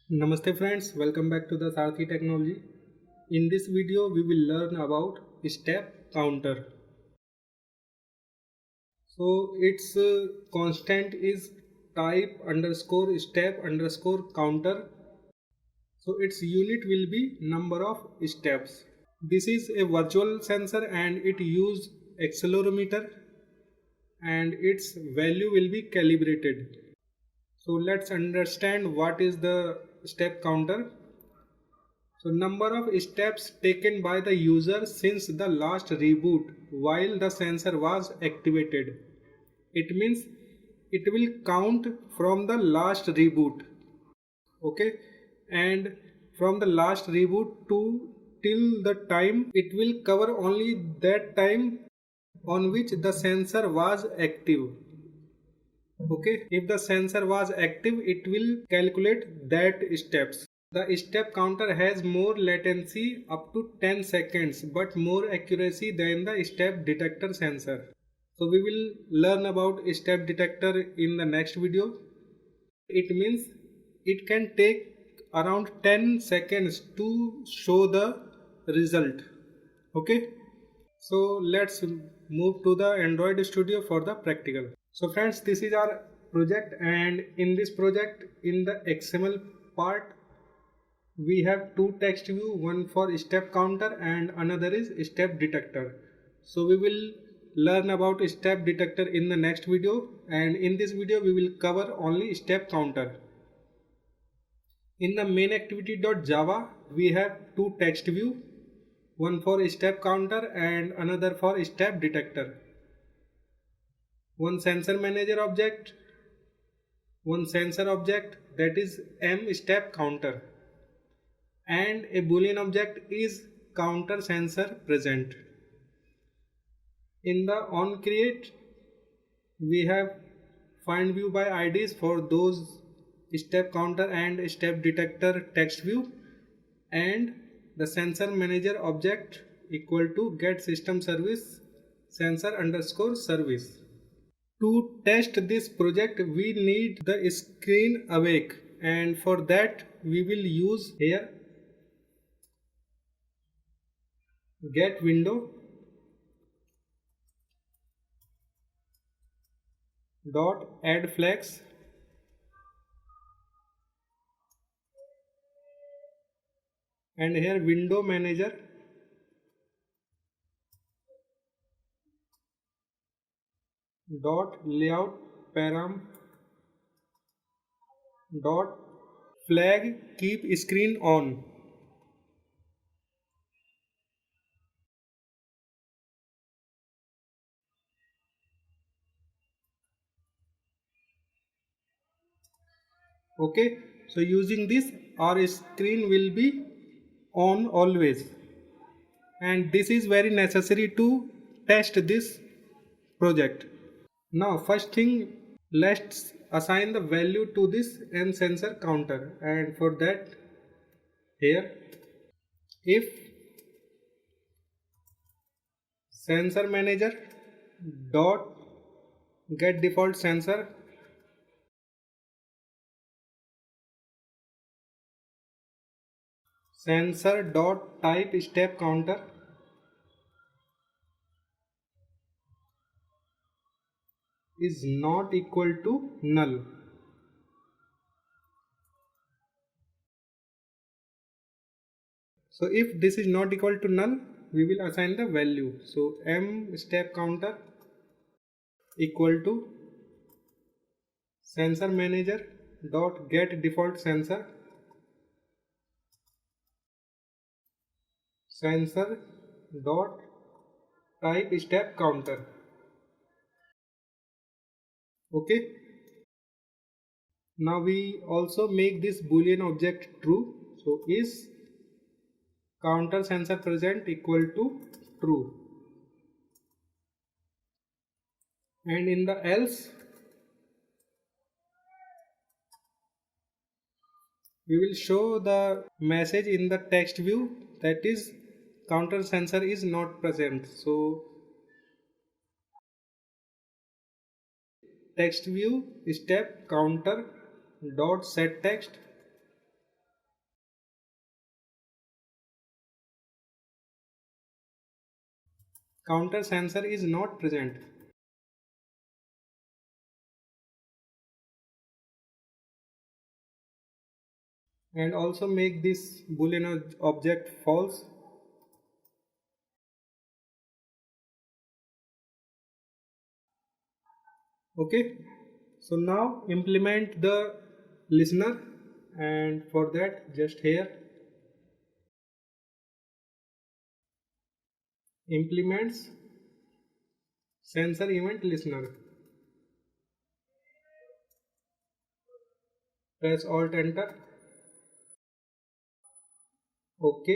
Namaste friends, welcome back to the Sarthi Technology. In this video we will learn about step counter. So its constant is type underscore step underscore counter. So its unit will be number of steps. This is a virtual sensor and it uses accelerometer and its value will be calibrated. So let's understand what is the step counter. So number of steps taken by the user since the last reboot while the sensor was activated. It means it will count from the last reboot. Okay, and from the last reboot to till the time it will cover only that time on which the sensor was active. Okay, if the sensor was active it will calculate that steps. The step counter has more latency up to 10 seconds but more accuracy than the step detector sensor. So we will learn about step detector in the next video. It means it can take around 10 seconds to show the result. Okay, so let's move to the Android Studio for the practical. So friends, this is our project, and in this project in the XML part we have two text view, one for step counter and another is step detector. So we will learn about step detector in the next video, and in this video we will cover only step counter. In the main activity.java we have two text view, one for step counter and another for step detector. One sensor manager object, one sensor object that is M step counter, and a boolean object is counter sensor present. In the onCreate we have find view by IDs for those step counter and step detector text view, and the sensor manager object equal to get system service sensor underscore service. To test this project we need the screen awake, and for that we will use here get window dot add flags, and here window manager dot layout param dot flag keep screen on. Okay, so using this our screen will be on always, and this is very necessary to test this project. Now first thing, let's assign the value to this M sensor counter, and for that here if sensor manager dot get default sensor sensor dot type step counter is not equal to null. So if this is not equal to null we will assign the value. So M step counter equal to sensor manager dot get default sensor sensor dot type step counter. Okay, now we also make this boolean object true. So is counter sensor present equal to true, and in the else we will show the message in the text view that is counter sensor is not present. So text view step counter dot set text counter sensor is not present. And also make this boolean object false. Okay, so now implement the listener, and for that just here implements sensor event listener. Press alt enter. Okay,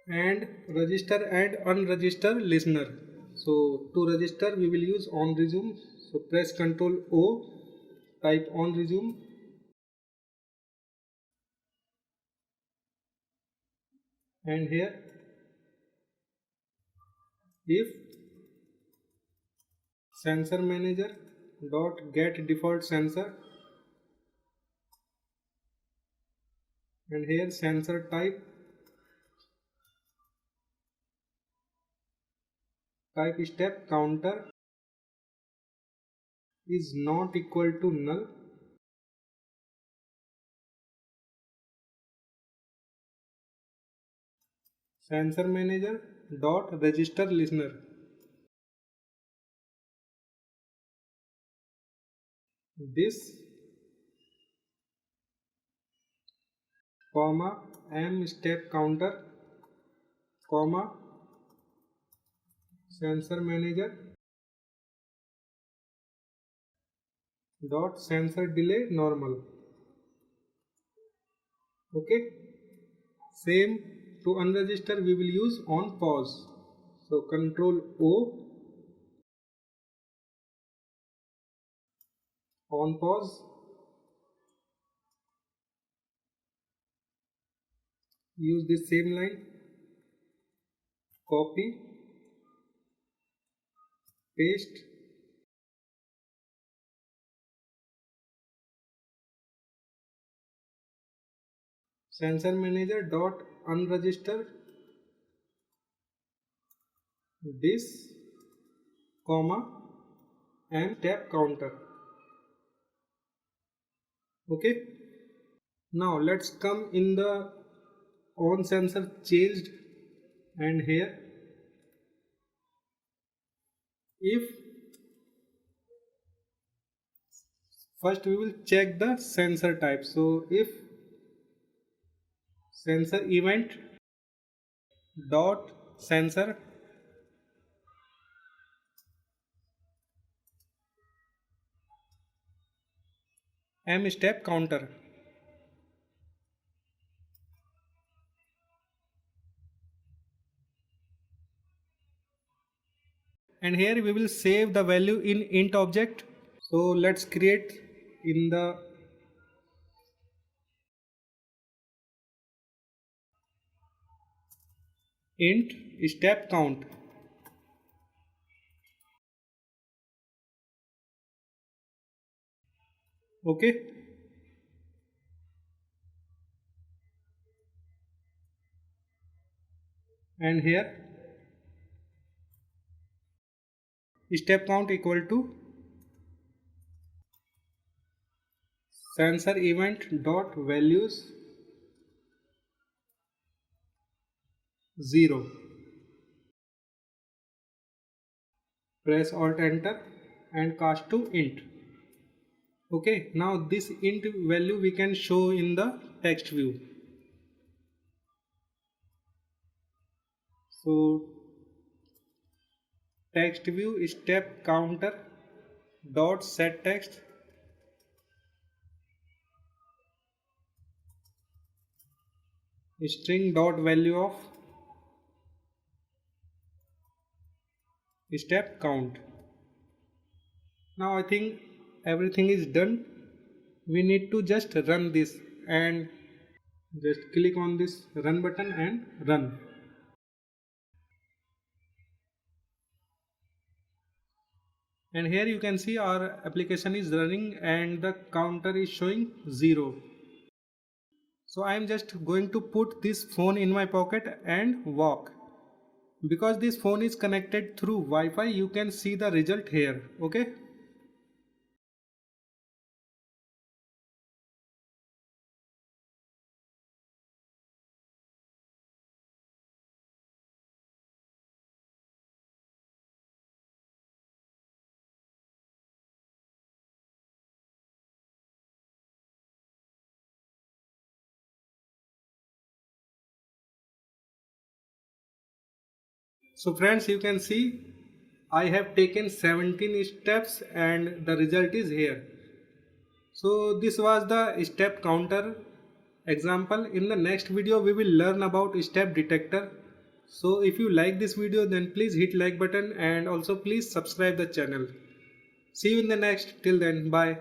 and register and unregister listener. So to register we will use on resume. So press Ctrl O, type on resume, and here if sensor manager dot get default sensor, and here sensor type step counter is not equal to null, sensor manager dot register listener. This comma m step counter comma sensor manager dot sensor delay normal. Okay, same to unregister we will use on pause. So Control O, on pause, use this same line, copy, paste, sensor manager dot unregister this comma and step counter. Okay, now let's come in the on sensor changed, and here if first we will check the sensor type. So if sensor event dot sensor m step counter, and here we will save the value in int object. So let's create in the int step count. Okay, and here step count equal to sensor event dot values 0. Press alt enter and cast to int. Okay, now this int value we can show in the text view. So text view step counter dot set text string dot value of step count. Now I think everything is done. We need to just run this, and just click on this run button and run. And here you can see our application is running and the counter is showing 0. So I am just going to put this phone in my pocket and walk. Because this phone is connected through Wi-Fi, you can see the result here. Okay. So friends, you can see I have taken 17 steps and the result is here. So this was the step counter example. In the next video we will learn about step detector. So if you like this video, then please hit like button and also please subscribe the channel. See you in the next. Till then, bye.